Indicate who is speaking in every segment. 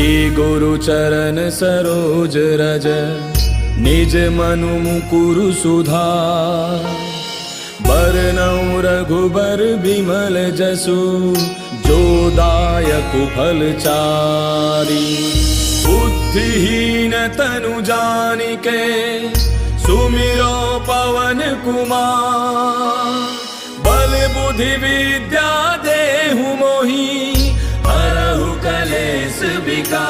Speaker 1: श्री गुरु चरण सरोज रज निज मनु मुकुरु सुधार। बरनउँ रघुबर बिमल जसु जो दायक फलचारी। बुद्धिहीन तनु जानिके सुमिरो पवन कुमार। बल बुद्धि विद्या देहु मोहि हरहु कलेश विकार।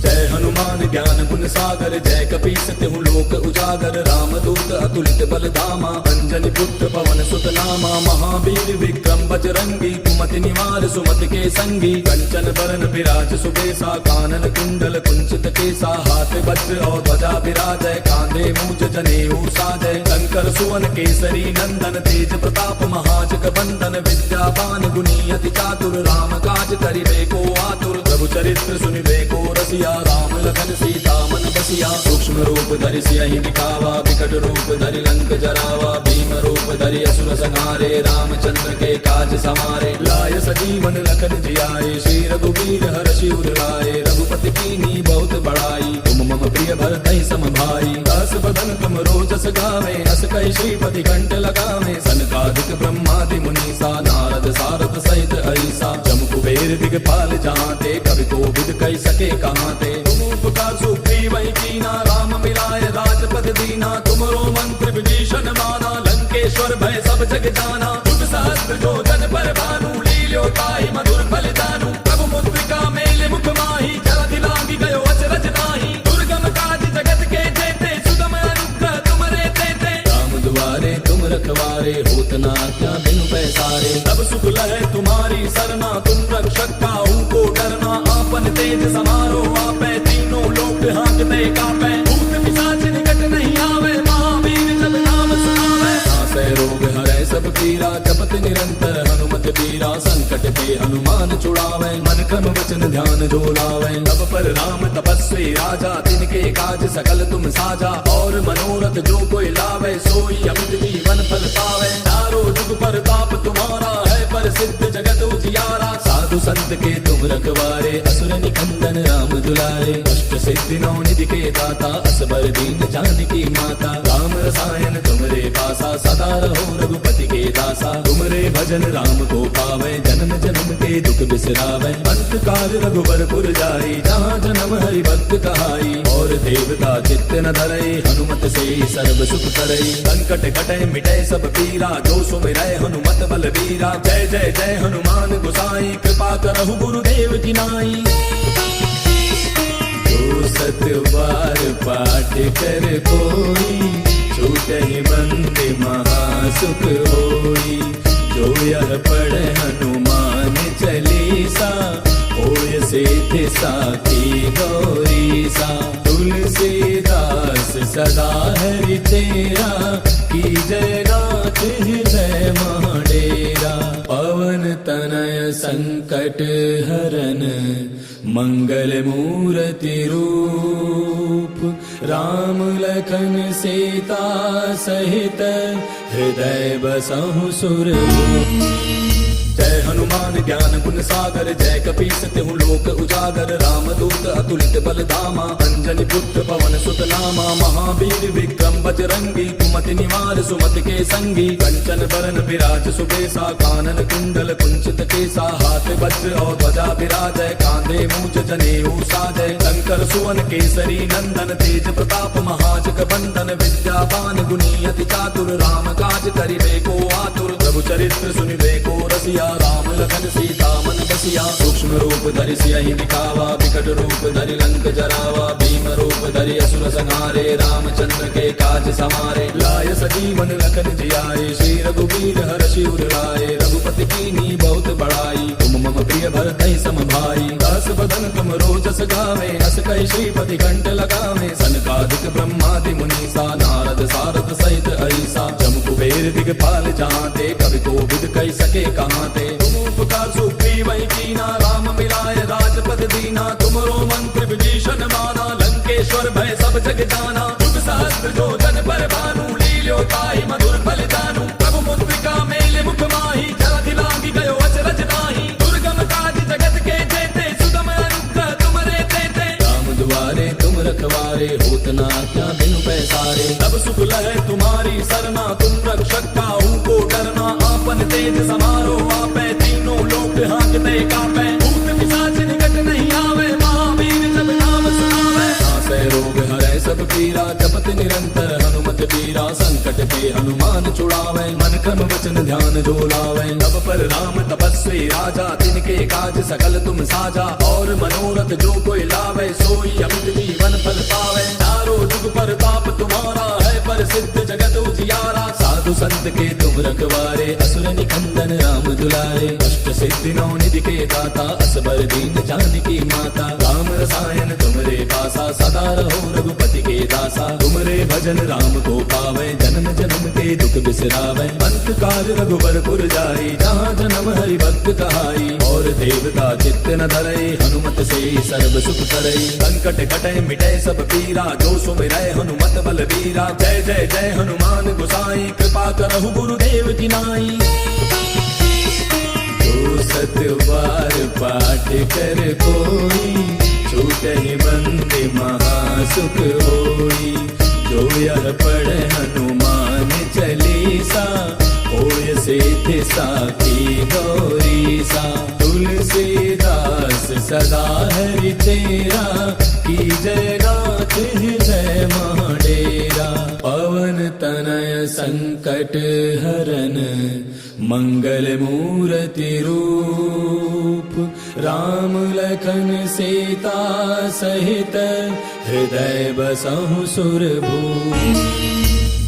Speaker 1: जय हनुमान ज्ञान गुण सागर जय कपीस तिहु लोक उजागर। रामदूत अतुलित बल धामा अंजनी पुत्र पवन सुत नामा। महावीर विक्रम बजरंगी कुमति निवार सुमति के संगी। कंचन बरन विराज सुबेसा कानन कुंडल कुंचित केसा। हाथ वज्र और ध्वजा विराजय कांधे मूज जनेऊ साजय। शंकर सुवन केसरी नंदन तेज प्रताप महाजग बंदन। विद्यावान गुणी अति चातुर राम काज करिबे को आतुर। प्रभु चरित्र सुनिबे को रसिया राम लखन सीता मन बसिया। सूक्ष्म रूप धरि सियहि दिखावा विकट रूप धरि लंक जरावा। भीम रूप धरि असुर संहारे रामचंद्र के काज समारे। लाय सजीवन लखन जियाए श्री रघुवीर हर्षि उर लाए। रघुपति कीन्ही बहुत बड़ाई तुम मम प्रिय भरतहि सम भाई। दास बदन तुम रोजस गावे अस कहि श्रीपति कंठ लगावे। सनकादिक ब्रह्मादि मुनीसा नारद सारद सहित अहिसा। जम कुबेर दिगपाल जहांते कवि कोविद कहि सके कहांते। तुम उपकार सुग्रीवहि कीना राम मिलाय राजपद दीना। तुमरो मंत्र विभीषण माना लंकेश्वर भय सब जग जाना। जुग सहस्त्र जो जन पर भानु लील्यो ताहि मधुर फल दानु। प्रभु मुद्रिका मेले मुख माहि जलधि लांघि गयो अचरज नाहि। दुर्गम काज जगत के जेते सुगम अनुग्रह तुमरे तेते। राम दुआरे तुम रखवारे होत न आज्ञा बिनु पैसारे। तब सुख लहै तुम्हारी सरना तुम रक्षक काहू को डरना। आपन तेज समारो आपै तीनों लोक हांकते कापै। भूत पिशाच निकट नहीं आवे महावीर जब नाम सुनावे। नासै रोग हरै सब पीरा जपत निरंतर हनुमत बीरा। संकट ते हनुमान छुड़ावे मन क्रम वचन ध्यान जो लावे। तब पर राम तपस्वी राजा तिनके काज सकल तुम साजा। और मनोरथ जो कोई लावे सोई अमित जीवन फल पावे। चारों जुग परताप तुम्हारा है प्रसिद्ध जगत उजियारा। साधु संत के तुम रखवारे असुर निकंदन राम दुलारे। अष्ट सिद्धि नौ निधि के दाता असबर दीन जानकी माता। राम रसायन तुमरे पासा सदा रहो रघुपति के दासा। तुमरे भजन राम को पावे जन्म जन्म के दुख बिसरावे। अंत काल रघुबर पुर जाई जहाँ जन्म हरि भक्त कहाई। और देवता चित्त न धरई हनुमत से सर्व सुख करई। संकट कटै मिटै सब पीरा जो सुमिरै हनुमत बल बीरा। जय जय जय हनुमान गोसाई कृपा करहु गुरुदेव की नाई। जो सत बार पाठ कर कोई छूटहि बंदे महासुख होई। जो यह पढ़े हनुमान चालीसा होय सिद्ध साखी गौरीसा। तुलसीदास सदा हरि तेरा की जय नाथ हृदय महाडेरा। पवन तनय संकट हरन मंगल मूर्ति रूप। राम लखन सीता सहित हृदय बसहु सुरभूप। जय हनुमान ज्ञान गुण सागर जय कपीस तिहु लोक उजागर। रामदूत अतुलित बल धामा अंजनी पुत्र पवन सुत नामा। महावीर विक्रम बजरंगी कुमति निवार सुमति के संगी। कंचन बरन विराज सुबेसा कानन कुंडल कुंचित केसा। हाथ वज्र और ध्वजा विराजय कांधे मूज जनेऊ साजय। शंकर सुवन केसरी नंदन तेज प्रताप महाजग बंदन। विद्यावान गुणी अति चातुर राम काज करिबे को आतुर। प्रभु चरित्र सुनिबे को रसिया राम लखन सीता मन बसिया। सूक्ष्म रूप धरि सियहि दिखावा विकट रूप धरि लंक जरावा। भीम रूप धरि असुर संहारे रामचंद्र के काज समारे। लाय सजीवन लखन जियाए श्री रघुवीर हर्षि उर लाए। रघुपति कीन्ही बहुत बड़ाई तुम मम प्रिय भरतहि सम भाई। दास बदन तुम रोजस गावे अस कहि श्रीपति कंठ लगावे। सनकादिक ब्रह्मादि मुनीसा नारद सारद सहित अहिसा। जम कुबेर दिगपाल जहांते कवि कोविद कहि सके कहांते। तुम उपकार सुग्रीवहि कीना राम मिलाय राजपद दीना। तुमरो मंत्र विभीषण माना लंकेश्वर भय सब जग जाना। जुग सहस्त्र जो जन पर भानु ली लील्यो ताई मधुर फलितानु प्रभु मुद्रिका मेले मुख माही जलधि लागी गयो अचरज नाही दुर्गम काज जगत के जेते सुगम अनुग्रह तुमरे तेते राम दुआरे तुम रखवारे होत ना क्या बिनु पैसारे तब सुख लहे तुम्हारी सरना तुम रक्षक काहू को डरना आपन तेज समारो आपे तीनों लोक हांकते कापे भूत पिशाच निकट नहीं आवे महावीर जब नाम सुनावे नासै रोग हरै सब पीरा जपत निरंतर हनुमत पीरा संकट के हनुमान छुड़ावे मन क्रम वचन ध्यान जो लावे तब पर राम तपस्वी राजा तिनके काज सकल तुम साजा और मनोरथ जो कोई लावे सोई अमित जीवन फल पावे चारों जुग पर ताप तुम्हारा है पर सिद्ध जगत उजियारा साधु संत के तुम रखवारे असुर निकंदन राम दुलारे अष्ट सिद्धि नौ निधि के दाता असबर दीन जानकी माता राम रसायन तुमरे पासा सदा रहो रघुपति के दासा तुमरे भजन राम को पावे जन्म जन्म के दुख बिसरावे पंथ काज रघुबर पुर जाई जहाँ जन्म हरि भक्त कहाई और देवता चित्त न धरई हनुमत से सर्व सुख करई संकट कटे मिटे सब पीरा जो सुमिरै हनुमत बल वीरा जय जय जय हनुमान गोसाई कृपा करहु गुरुदेव की नाई जो सत बार पाठ कर कोई छूटहि बंदे महासुख होई जो यह पढ़े हनुमान चालीसा होय सिद्धि साखी गौरीसा तुलसीदास सदा हरि तेरा की जय नाथ हृदय महाडेरा पवन तनय संकट हरन मंगल मूर्ति रूप राम लखन सीता सहित हृदय बसहु सुरभूप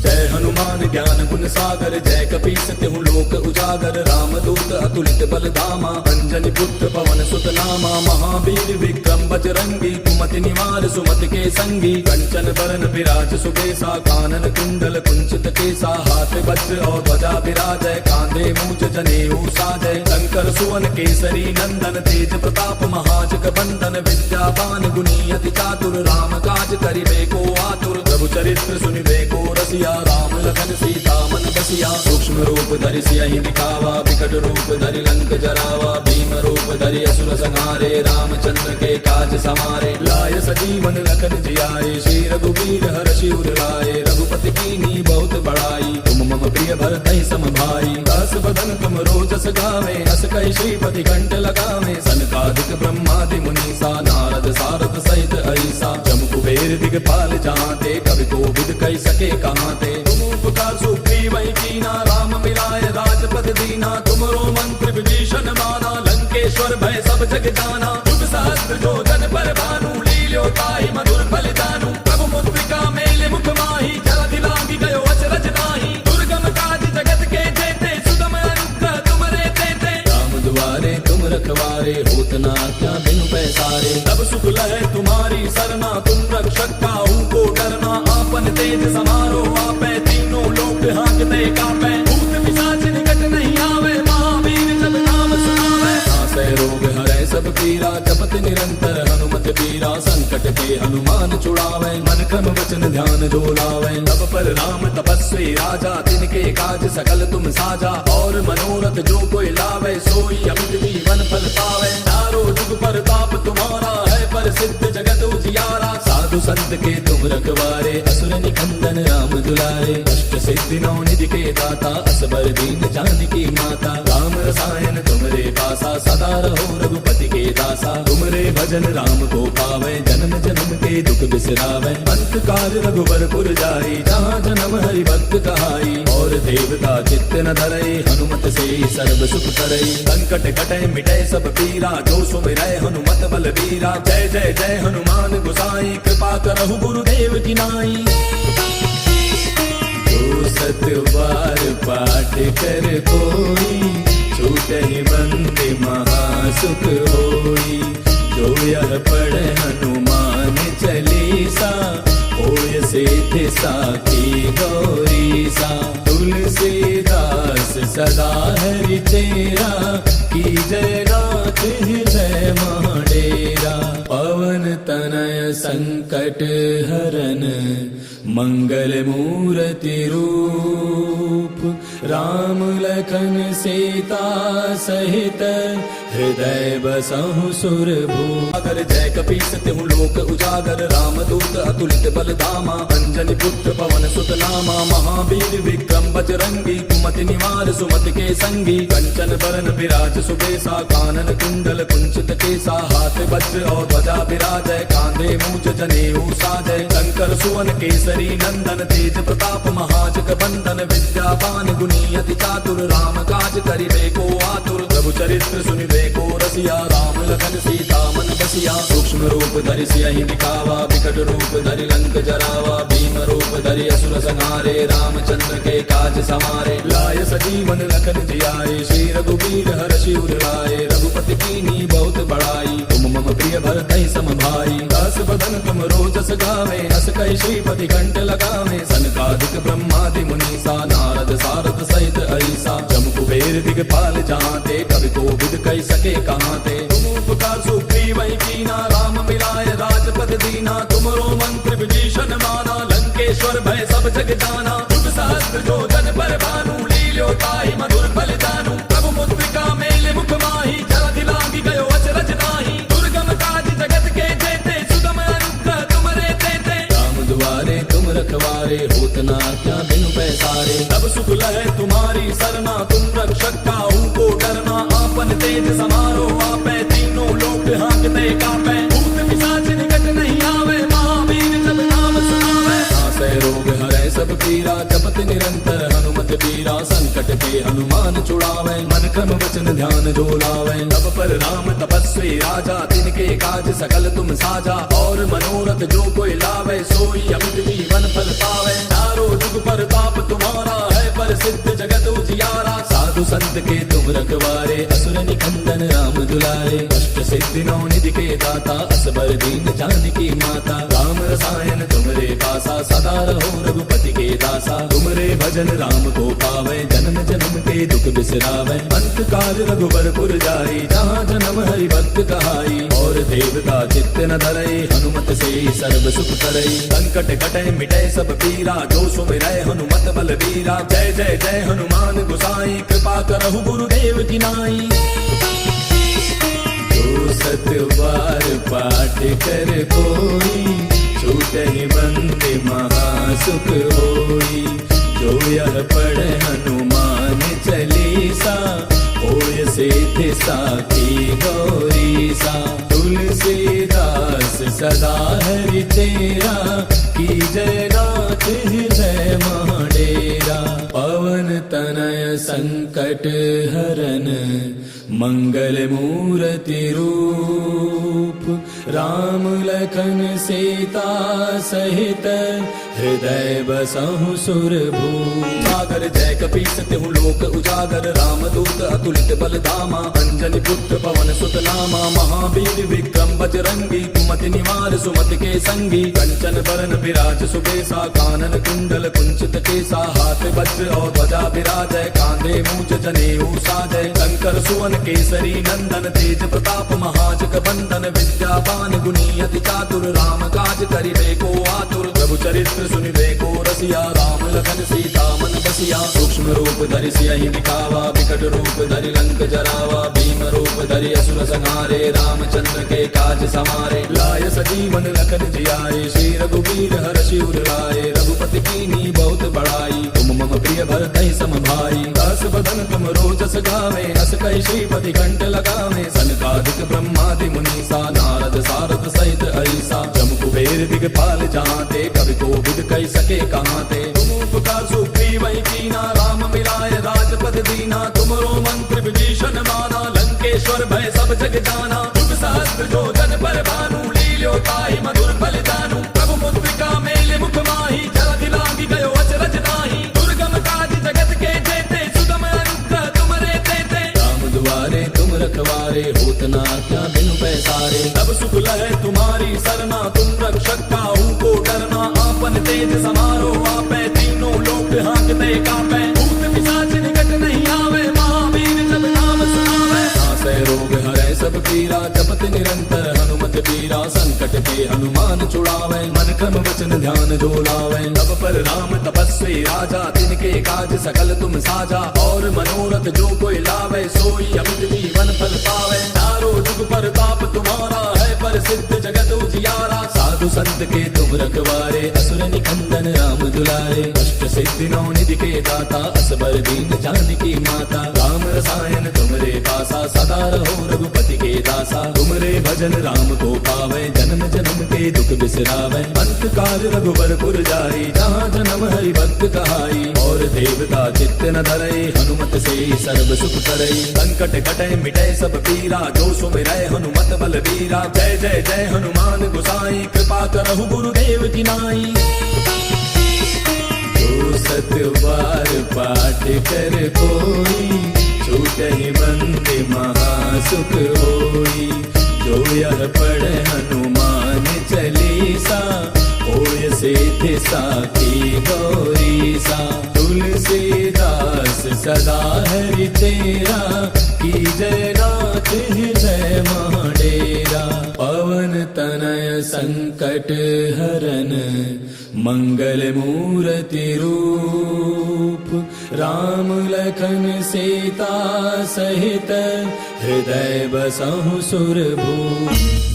Speaker 1: जय हनुमान ज्ञान गुण सागर जय कपीस तिहु लोक उजागर राम दूत अतुलित बल धामा अंजनी पुत्र पवन सुत नामा महावीर विक्रम बजरंगी कुमति निवार सुमति के संगी कंचन बरन विराज सुबेसा कानन कुंडल कुंचित केसा हाथ वज्र और ध्वजा विराजय कांधे मूंज जनेऊ साजय शंकर सुवन केसरी नंदन तेज प्रताप महाजग बंदन विद्यावान गुणी अति चातुर राम काज करिबे को आतुर प्रभु चरित्र सुनिबे को रसिया राम लखन सीता मन बसिया सूक्ष्म रूप धरि सियहि दिखावा विकट रूप धरि लंक जरावा भीम रूप धरि असुर संहारे रामचंद्र के काज समारे लाय सजीवन लखन जियाए श्री रघुवीर हर्षि उर लाए रघुपति कीन्ही बहुत बड़ाई तुम मम प्रिय भरतहि सम भाई दास बदन तुम रोजस गावे हस कहि श्रीपति कंठ लगावे सनकादिक ब्रह्मादि मुनीसा नारद सारद सहित ऐसा जम कुबेर दिगपाल जहांते कवि कोविद कहि सके कहांते तुम उपकार सुग्रीव कीना राम मिलाए राजपद दीना तुमरो मंत्र विभीषण माना लंकेश्वर भय सब जग जाना युग सहस्त्र जो जन पर भानु लील्यो ताई मधुर फलितानु प्रभु मुद्रिका मेले मुख माही जलधि लागी गयो अचरज नाही दुर्गम काज जगत के जेते सुगम अनुग्रह तुमरे तेते राम दुआरे तुम रखवारे होत ना क्या बिनु पैसारे तब सुख लहे तुम्हारी सरना तुम रक्षक काहू को डरना आपन तेज समारो आपे तीनों लोक हांकते कापे भूत पिशाच निकट नहीं आवे महावीर जब नाम सुनावे नासै रोग हरै सब पीरा जपत निरंतर हनुमत पीरा संकट के हनुमान छुड़ावे मन क्रम वचन ध्यान जो लावे तब पर राम तपस्वी राजा तिनके काज सकल तुम साजा और मनोरथ जो कोई लावे सोई अमित जीवन फल पावे चारों जुग पर ताप तुम्हारा है पर सिद्ध जगत उजियारा साधु संत के तुम रखवारे असुर निकंदन राम दुलारे अष्ट सिद्धि नौ निधि के दाता असबर दीन जानकी माता राम रसायन तुमरे पासा सदा रहो रघुपति के दासा तुमरे भजन राम को पावे जन्म जन्म के दुख बिसरावे अंत काल रघुबर पुर जाई जहाँ जन्म हरि भक्त कहाई और देवता चित्त न धरई हनुमत से सर्व सुख करई संकट कटे मिटे सब पीरा जो सुमिरै हनुमत बल वीरा जय जय जय हनुमान गोसाई कृपा करहु गुरुदेव की नाई जो सत बार पाठ कर कोई छूटहि बंदे महासुख होई जो यह पढ़े हनुमान चालीसा होय सिद्धि साखी गौरीसा तुलसीदास सदा हरि तेरा की जय नाथ हृदय महाडेरा पवन तनय संकट हरन मंगल मूर्ति रूप राम लखन सीता सहित हृदय बसहु सुरभूप। अगर जय कपीस तिहु लोक उजागर राम दूत अतुलित बल धामा अंजनी पुत्र पवन सुत नामा महावीर विक्रम बजरंगी कुमति निवार सुमति के संगी कंचन बरन विराज सुबेसा कानन कुंडल कुंचित केसा हाथ वज्र और ध्वजा विराजय कांधे मूंज जनेऊ साजय शंकर सुवन केसरी नंदन तेज प्रताप महाजग बंदन विद्यावान गुणी अति चातुर राम काज करिबे को आतुर प्रभु चरित्र सुनिबे को रसिया राम लखन सीता मन बसिया सूक्ष्म रूप धरि सियहि दिखावा विकट रूप धरि लंक जरावा भीम रूप धरि असुर संहारे रामचंद्र के काज समारे लाय सजीवन लखन जियाए श्री रघुवीर हर्षि उर लाए रघुपति कीन्ही बहुत बड़ाई तुम मम प्रिय भरतहि सम भाई दास बदन तुम रोजस गावे अस कहि श्रीपति कंठ लगावे सनकादिक ब्रह्मादि मुनीसा नारद सारद सहित ऐसा जम कुबेर दिगपाल जहांते कवि कोविद कहि सके कहांते तुम उपकार सुग्रीव कीना राम मिलाय राजपद दीना तुमरो मंत्र विभीषण माना लंकेश्वर भय सब जग जाना जुग सहस्त्र जो जन पर भानु लील्यो ताहि मधुर फल जानू प्रभु मुद्रिका मेल मुख माही जलधि लांघि गयो अचरज नाही दुर्गम काज जगत के जेते सुगम अनुग्रह तुमरे तेते राम दुआरे तुम रखवारे होत न क्या बिनु पैसारे तब सुख लहै तुम्हारी सरना तुम रक्षक काहू को डरना आपन तेज समारो आपै तीनों लोक हांकते कापै भूत पिशाच निकट नहीं आवे महावीर जब नाम सुनावे नासै रोग हरै सब पीरा जपत निरंतर हनुमत बीरा संकट के हनुमान छुड़ावे मन क्रम वचन ध्यान जो लावे तब पर राम तपस्वी राजा तिनके काज सकल तुम साजा और मनोरथ जो कोई लावे सोई अमित जीवन फल पावे चारों जुग पर ताप तुम्हारा है पर सिद्ध जगत उजियारा साधु संत के तुम रखवारे असुर निकंदन राम दुलारे अष्ट सिद्धि नौ निधि के दाता असबर दीन जानकी माता राम रसायन तुमरे पासा सदा रहो रघुपति के दासा तुमरे भजन राम को पावे जन्म जन्म के दुख बिसरावे अंत काल रघुबर पुर जाई जहाँ जन्म हरि भक्त कहाई और देवता चित्त न धरई हनुमत से सर्व सुख करई संकट कटै मिटै सब पीरा जो सुमिरै हनुमत बल बीरा जय जय जय हनुमान गोसाई कृपा करहु गुरुदेव की नाई जो सत बार पाठ कर कोई छूटहि बंदे महासुख होई जो यह पढ़े हनुमान चालीसा होय सिद्धि साखी गौरीसा तुलसीदास सदा हरि तेरा की जय नाथ हृदय महाडेरा पवन तनय संकट हरन मंगल मूर्ति रूप राम लखन सीता सहित हृदय बसहु सुरभूप। सागर जय कपीस तिहु लोक उजागर राम दूत अतुलित बल धामा अंजनी पुत्र पवन सुत नामा महावीर विक्रम बजरंगी कुमति निवार सुमति के संगी कंचन बरन विराज सुबेसा कानन कुंडल कुंचित केसा हाथ वज्र और ध्वजा विराजय कांधे मूंज जनेऊ साजय शंकर सुवन केसरी नंदन तेज प्रताप महाजग बंदन विद्यावान गुणी अति चातुर राम काज करिबे को आतुर प्रभु चरित्र सुनिबे को रसिया राम लखन सीता मन बसिया सूक्ष्म रूप धरि सियहि दिखावा विकट रूप धरि लंक जरावा भीम रूप धरि असुर संहारे रामचंद्र के काज समारे लाय सजीवन लखन जियाए श्री रघुवीर हर्षि उर लाए रघुपति कीन्ही बहुत बड़ाई तुम मम प्रिय भरतहि सम भाई दास बदन तुम रोजस गावे अस कहि श्रीपति कंठ लगावे सनकादिक ब्रह्मादि मुनीसा नारद सारद सहित ऐसा जम कुबेर दिगपाल जहांते कवि कोविद कहि सके कहांते तुम उपकार सुग्रीव कीना राम मिलाय राजपद दीना तुमरो मंत्र विभीषण माना लंकेश्वर भय सब जग जाना जुग सहस्त्र जो जन पर भानु लील्यो ताहि मधुर फल जानू प्रभु मुद्रिका मेल मुख माही जलधि लांघि गयो अचरज नाही दुर्गम काज जगत के जेते सुगम अनुग्रह तुमरे तेते राम दुआरे तुम रखवारे होत न क्या बिनु पैसारे तब सुख लहै तुम्हारी सरना तुम रक्षक काहू को डरना आपन तेज समारो आपै तीनों लोक हांकते कापै भूत पिशाच निकट नहीं आवे महावीर जब नाम सुनावे नासै रोग हरै सब पीरा जपत निरंतर हनुमत पीरा संकट के हनुमान छुड़ावे मन क्रम वचन ध्यान जो लावे तब पर राम तपस्वी राजा तिनके काज सकल तुम साजा और मनोरथ जो कोई लावे सोई अमित जीवन फल पावे चारों जुग पर ताप तुम्हारा है पर सिद्ध जगत उजियारा साधु संत के तुम रखवारे असुर निकंदन राम दुलारे अष्ट सिद्धि नौ निधि के दाता असबर दीन जानकी माता राम रसायन तुमरे पासा सदा रहो रघुपति के दासा तुमरे भजन राम को पावे जन्म जन्म के दुख बिसरावे अंत काल रघुबर पुर जाई जहाँ जन्म हरि भक्त कहाई और देवता चित्त न धरे हनुमत से सर्व सुख करे संकट कटे मिटे सब पीरा जो सुमिरै हनुमत बल बीरा जय जय जय हनुमान गोसाई कृपा करहु गुरुदेव की नाई जो सत बार पाठ कर कोई छूटहि बंदे महासुख होई जो यह पढ़ हनुमान चालीसा होय सिद्धि साखी गौरी सा तुलसीदास सदा हरि तेरा की जय नाथ हृदय महाडेरा पवन तनय संकट हरन मंगल मूर्ति रूप राम लखन सीता सहित हृदय बसहु सुरभूप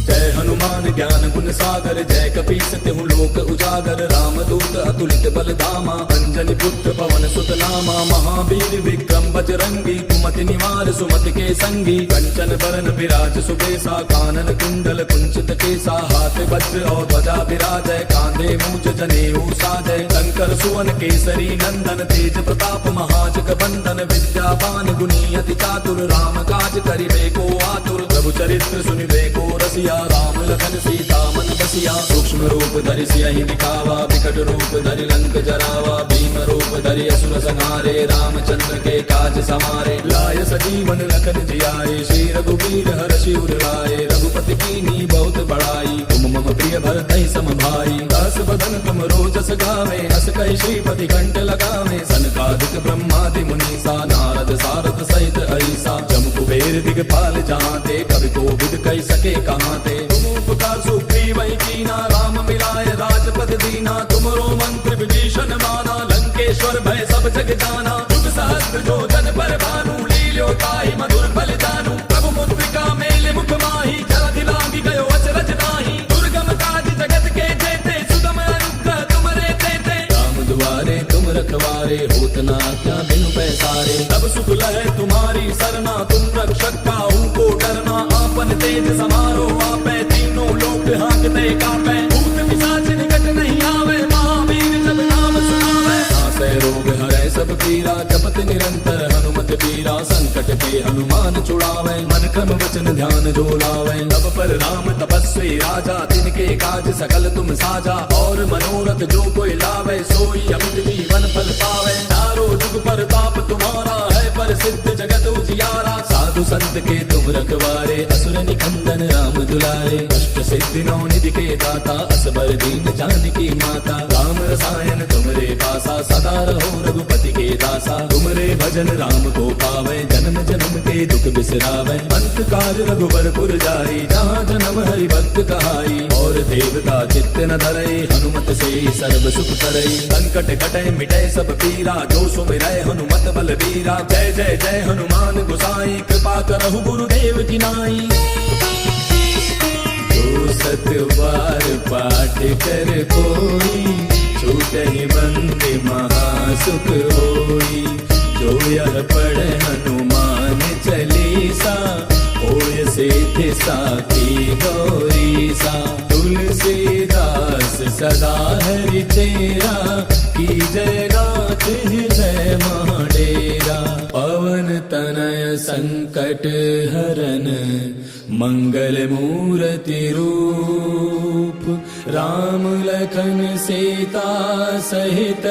Speaker 1: जय हनुमान ज्ञान गुण सागर जय कपीस तिहु लोक उजागर राम दूत अतुलित बल धामा अंजनी पुत्र पवन सुत नामा महावीर विक्रम बजरंगी कुमति निवार सुमति के संगी कंचन बरन विराज सुबेसा कानन कुंडल कुंचित केसा हाथ वज्र और ध्वजा विराजय कांधे मूंज जनेऊ साजय शंकर सुवन केसरी नंदन तेज प्रताप महाजग बंदन विद्यावान गुणी अति चातुर राम काज करिबे को आतुर प्रभु चरित्र सुनिबे को रसिया राम लखन सीता मन बसिया सूक्ष्म रूप धरि सियहि दिखावा विकट रूप धरि लंक जरावा भीम रूप धरि असुर संहारे रामचंद्र के काज समारे लाय सजीवन लखन जियाए श्री रघुवीर हर्षि उर लाए रघुपति कीन्ही बहुत बड़ाई तुम मम प्रिय भरतहि सम भाई दास बदन तुम रोजस गावे हस कहि श्रीपति कंठ लगावे सनकादिक ब्रह्मादि मुनीसा नारद सारद सहित ऐसा जम कुबेर दिगपाल जहांते कवि कोविद कहि सके कहांते तुम उपकार सुग्रीव कीना राम मिलाए राजपद दीना तुमरो मंत्र विभीषण माना लंकेश्वर भय सब जग जाना जुग सहस्त्र जो जन पर भानु लील्यो ताहि मधुर फल जानू प्रभु मुद्रिका मेल मुख माही जलधि लांघि गयो अचरज नाही दुर्गम काज जगत के जेते सुगम अनुग्रह तुमरे तेते राम दुआरे तुम रखवारे होत न क्या बिनु पैसारे तब सुख लहै तुम्हारी सरना तुम रक्षक काहू को डरना आपन तेज समारो आपै तीनों लोक हांकते कापै भूत पिशाच निकट नहीं आवे महावीर जब नाम सुनावे नासै रोग हरै सब पीरा जपत निरंतर हनुमत पीरा संकट के हनुमान छुड़ावे मन क्रम वचन ध्यान जो लावे तब पर राम तपस्वी राजा तिनके काज सकल तुम साजा और मनोरथ जो कोई लावे सोई अमित जीवन फल पावे चारों जुग पर ताप तुम्हारा है पर सिद्ध जगत उजियारा साधु संत के तुम रखवारे असुर निकंदन राम दुलारे अष्ट सिद्धि नौ निधि के दाता असबर दीन जानकी माता राम रसायन तुमरे पासा सदा रहो रघुपति के दासा तुमरे भजन राम को पावे जन्म जन्म के दुख बिसरावे अंत काल रघुबर पुर जाई जहाँ जन्म हरि भक्त कहाई और देवता चित्त न धरे हनुमत से सर्व सुख करे संकट कटे मिटे सब पीरा जो सुमिरै हनुमत बल बीरा जय जय जय हनुमान गोसाई कृपा करहु गुरुदेव की नाई जो सत बार पाठ कर कोई छूटहि बंदे महासुख होई जो यह पढ़ हनुमान चालीसा होय सिद्धि साखी गौरी सा तुलसीदास सदा हरि तेरा की जय नाथ हृदय महाडेरा पवन तनय संकट हरन मंगल मूर्ति रूप राम लखन सीता सहित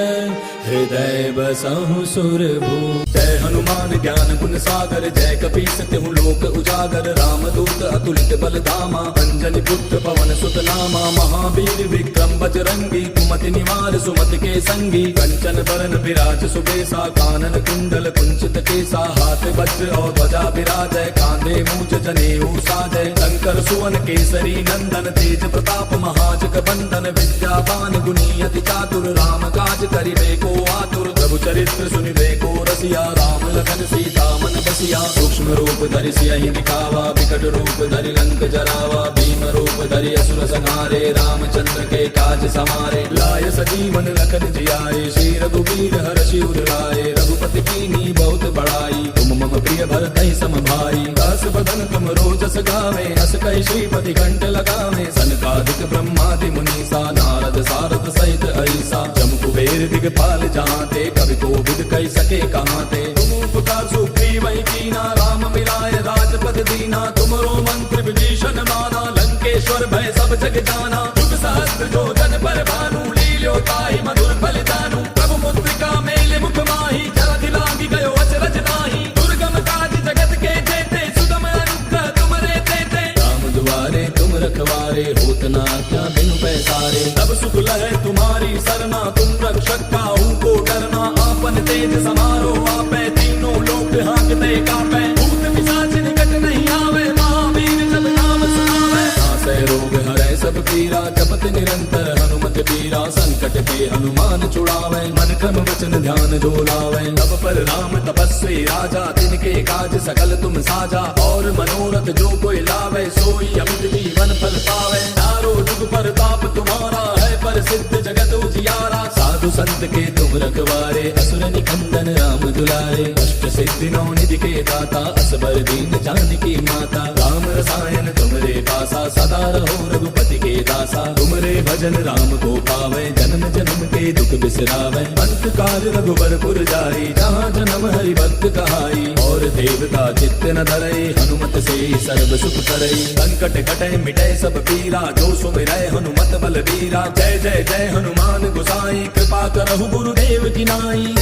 Speaker 1: हृदय बसहु सुरभूप जय हनुमान ज्ञान गुण सागर जय कपीस तिहु लोक उजागर राम दूत अतुलित बल धामा अंजनी पुत्र पवन सुत नामा महावीर विक्रम बजरंगी सुमति निवार सुमति के संगी, कंचन बरन विराज सुबेसा, कानन कुंडल कुंचित केसा, हाथ वज्र और ध्वजा विराजय, कांधे मूज जनेऊ साजय, शंकर सुवन केसरी नंदन, तेज प्रताप महाजग बंदन, विद्यावान गुणी अति चातुर, राम काज करिबे को आतुर, प्रभु चरित्र सुनिबे को रसिया, राम लखन सीता मन बसिया, सूक्ष्म रूप धरि सियहि दिखावा, विकट रूप धरि लंक जरावा, भीम रूप धरि असुर संहारे, रामचंद्र के काज समारे, लाय सजीवन लखन जियाए, श्री रघुवीर हर्षि उर लाए, रघुपति कीन्ही बहुत बड़ाई, तुम मम प्रिय भरतहि सम भाई, दास बदन तुम रोजस गावे, अस कहि श्रीपति कंठ लगावे, सनकादिक ब्रह्मादि मुनीसा, नारद सारद सहित ऐसा, जम कुबेर दिगपाल जहांते, कवि कोविद कहि सके कहांते, तुम उपकार सुग्रीवहि कीना, राम मिलाय राजपद दीना, तुमरो मंत्र विभीषण माना, लंकेश्वर भय सब जग जाना, युग सहस्त्र जो जन पर भानु, लील्यो ताहि मधुर फल जानू, प्रभु मुद्रिका मेल मुख माहि, जलधि लांघि गयो अचरज नाहि, दुर्गम काज जगत के जेते, सुगम अनुग्रह तुमरे तेते, राम दुआरे तुम रखवारे, होत न आज्ञा बिनु पैसारे, तब सुख लहै तुम्हारी सरना, तुम रक्षक काहू को डरना, आपन तेज समारो आपै, तीनों लोक हांकते कापै, भूत पिशाच निकट नहीं आवे, महावीर जब नाम सुनावे, नासै रोग हरै सब पीरा, जपत निरंतर हनुमत बीरा, संकट के हनुमान छुड़ावे, मन क्रम वचन ध्यान जो लावे, तब पर राम तपस्वी राजा, तिनके काज सकल तुम साजा, और मनोरथ जो कोई लावे, सोई अमित जीवन फल पावे, चारों जुग परताप तुम्हारा है, प्रसिद्ध जगत उजियारा, साधु संत के तुम रखवारे, असुर निकंदन राम दुलारे, अष्ट सिद्धि नौ निधि के दाता, असबर दीन जानकी माता, राम रसायन तुमरे पासा, सदा रहो रघुपति के दासा, तुमरे भजन राम को पावे, जन्म जन्म के दुख बिसरावे, अंत काल रघुबर पुर जाई, जहाँ जन्म हरि भक्त कहाई, और देवता चित्त न धरई, हनुमत से सर्व सुख करई, संकट कटै मिटै सब पीरा, जो सुमिरै हनुमत बल बीरा, जय जय जय हनुमान गोसाई, कृपा करहु गुरुदेव की नाई,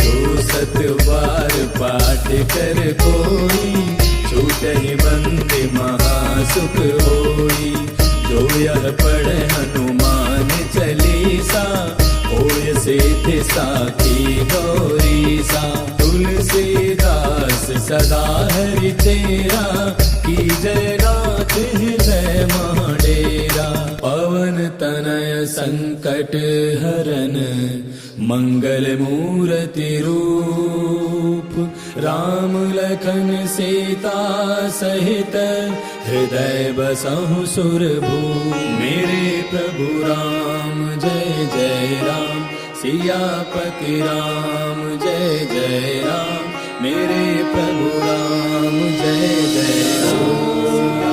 Speaker 1: जो सत बार पाठ कर कोई, छूटहि बंदे महासुख होई, जो यह पढ़े हनुमान चालीसा, होय सिद्धि साखी गौरीसा, तुलसीदास सदा हरि तेरा, की जय नाथ हृदय महाडेरा, पवन तनय संकट हरन, मंगल मूर्ति रूप, राम लखन सीता सहित, हृदय बसहु सुरभूप, मेरे प्रभु राम जय जय राम, सियापति राम जय जय राम, मेरे प्रभु राम जय जय राम।